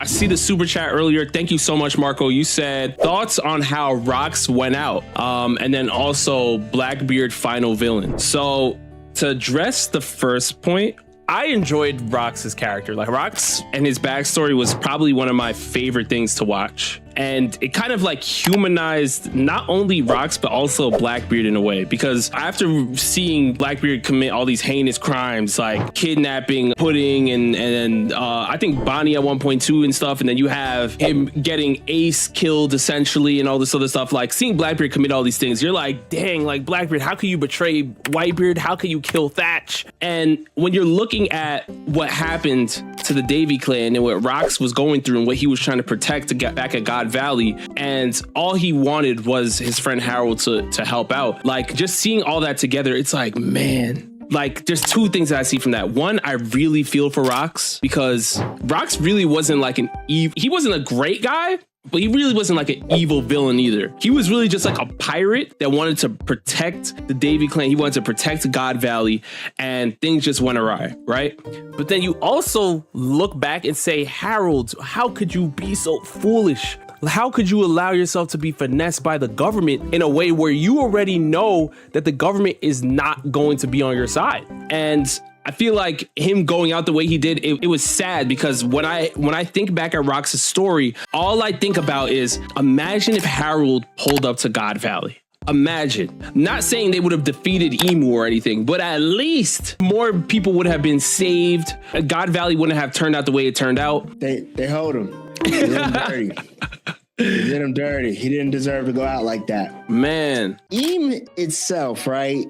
I see the super chat earlier. Thank you so much, Marco. You said thoughts on how Rocks went out, and then also Blackbeard final villain. So to address the first point, I enjoyed Rox's character. Like, Rox and his backstory was probably one of my favorite things to watch. And it kind of like humanized not only Rox, but also Blackbeard in a way. Because after seeing Blackbeard commit all these heinous crimes, like kidnapping, Pudding, and I think Bonnie at one point too and stuff. And then you have him getting Ace killed essentially and all this other stuff. Like, seeing Blackbeard commit all these things, you're like, dang, like, Blackbeard, how can you betray Whitebeard? How can you kill Thatch? And when you're looking at what happened to the Davy clan and what Rox was going through and what he was trying to protect to get back at God Valley, and all he wanted was his friend Harold to help out. Like, just seeing all that together, it's like, man, like, there's two things that I see from that. One, I really feel for Rox, because Rox really wasn't like he wasn't a great guy, but he really wasn't like an evil villain either. He was really just like a pirate that wanted to protect the Davy clan. He wanted to protect God Valley, and things just went awry, right? But then you also look back and say, Harold, how could you be so foolish? How could you allow yourself to be finessed by the government in a way where you already know that the government is not going to be on your side? And I feel like him going out the way he did, it was sad, because when I think back at Rox's story, all I think about is, imagine if Harold pulled up to God Valley. Imagine. Not saying they would have defeated Emu or anything, but at least more people would have been saved. God Valley wouldn't have turned out the way it turned out. They hold him. They did him dirty. They did him dirty. He didn't deserve to go out like that. Man. Emu itself, right?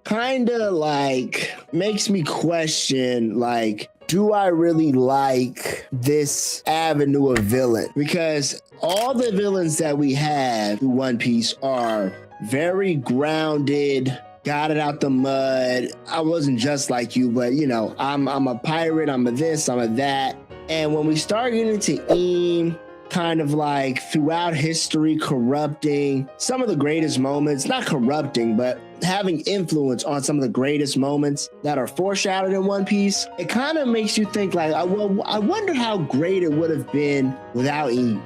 Kind of like makes me question, like, do I really like this avenue of villain? Because all the villains that we have in One Piece are very grounded, got it out the mud. I wasn't just like you, but you know, I'm a pirate, I'm a this, I'm a that. And when we start getting into Eam, kind of like throughout history, corrupting some of the greatest moments, not corrupting, but having influence on some of the greatest moments that are foreshadowed in One Piece, it kind of makes you think like, well, I wonder how great it would have been without Eam.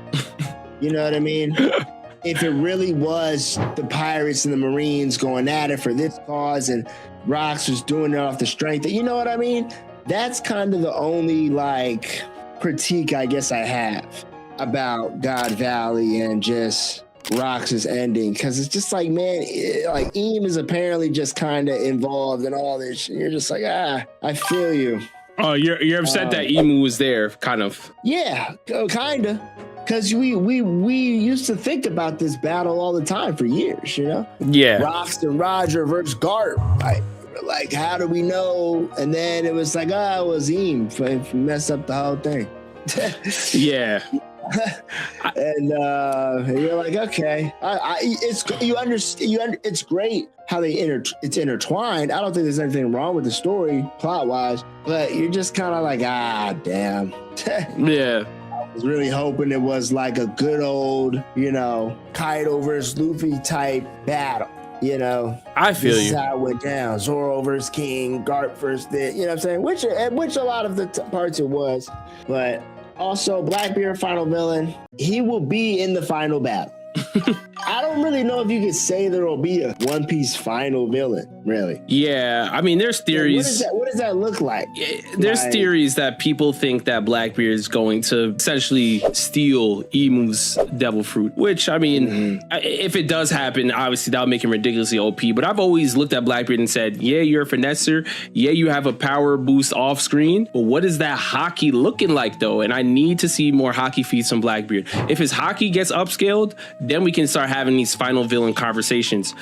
You know what I mean? If it really was the pirates and the Marines going at it for this cause, and Rox was doing it off the strength, you know what I mean? That's kind of the only like critique I guess I have about God Valley and just Rox's ending, because it's just like, man, like Eam is apparently just kind of involved in all this. You're just like, I feel you. Oh, you're upset that Emu was there, kind of. Yeah, kind of. Because we used to think about this battle all the time for years, you know? Yeah. Rox and Roger versus Garp. Like, how do we know? And then it was like, it was Eam. Messed up the whole thing. Yeah. And you're like, okay, it's great how it's intertwined. I don't think there's anything wrong with the story plot wise, but you're just kind of like, damn. Yeah. I was really hoping it was like a good old, you know, Kaido versus Luffy type battle. You know, I feel this you. is how it went down. Zoro versus King, Garp versus this. You know what I'm saying? Which a lot of the parts it was, but also Blackbeard final villain. He will be in the final battle. I don't really know if you could say there will be a One Piece final villain, really. Yeah, I mean, there's theories. What does that look like? There's theories that people think that Blackbeard is going to essentially steal Emu's devil fruit, which, I mean, if it does happen, obviously that'll make him ridiculously OP. But I've always looked at Blackbeard and said, yeah, you're a finesser. Yeah, you have a power boost off screen. But what is that hockey looking like, though? And I need to see more hockey feats from Blackbeard. If his hockey gets upscaled, then we can start having these final villain conversations,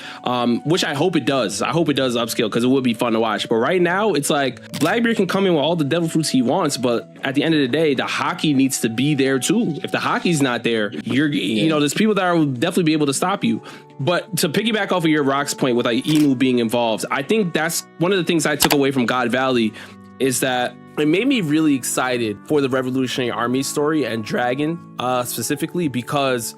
which I hope it does. I hope it does upscale, because it would be fun to watch. But right now, it's like Blackbeard can come in with all the devil fruits he wants, but at the end of the day, the hockey needs to be there too. If the hockey's not there, you know, there's people that will definitely be able to stop you. But to piggyback off of your Rock's point with like Emu being involved, I think that's one of the things I took away from God Valley, is that it made me really excited for the Revolutionary Army story and Dragon specifically, because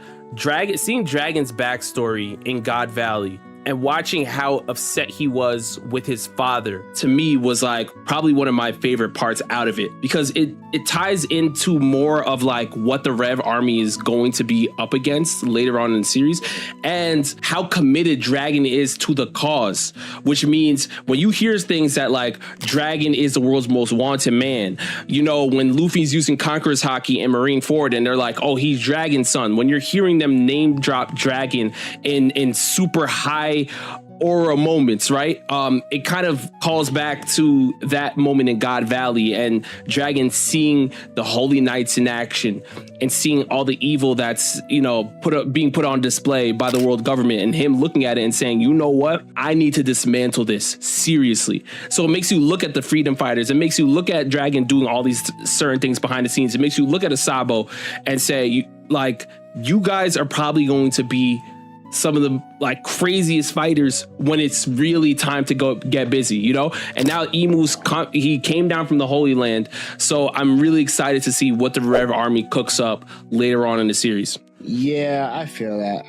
seeing Dragon's backstory in God Valley and watching how upset he was with his father, to me, was like probably one of my favorite parts out of it, because it ties into more of like what the Rev Army is going to be up against later on in the series, and how committed Dragon is to the cause, which means when you hear things that like Dragon is the world's most wanted man, you know, when Luffy's using Conqueror's Haki and Marineford and they're like, oh, he's Dragon's son, when you're hearing them name drop Dragon in super high aura moments, right? It kind of calls back to that moment in God Valley and Dragon seeing the Holy Knights in action and seeing all the evil that's, you know, being put on display by the world government, and him looking at it and saying, you know what, I need to dismantle this seriously. So it makes you look at the freedom fighters. It makes you look at Dragon doing all these certain things behind the scenes. It makes you look at Asabo and say, like, you guys are probably going to be some of the like craziest fighters when it's really time to go get busy, you know? And now he came down from the Holy Land. So I'm really excited to see what the Rev Army cooks up later on in the series. Yeah, I feel that.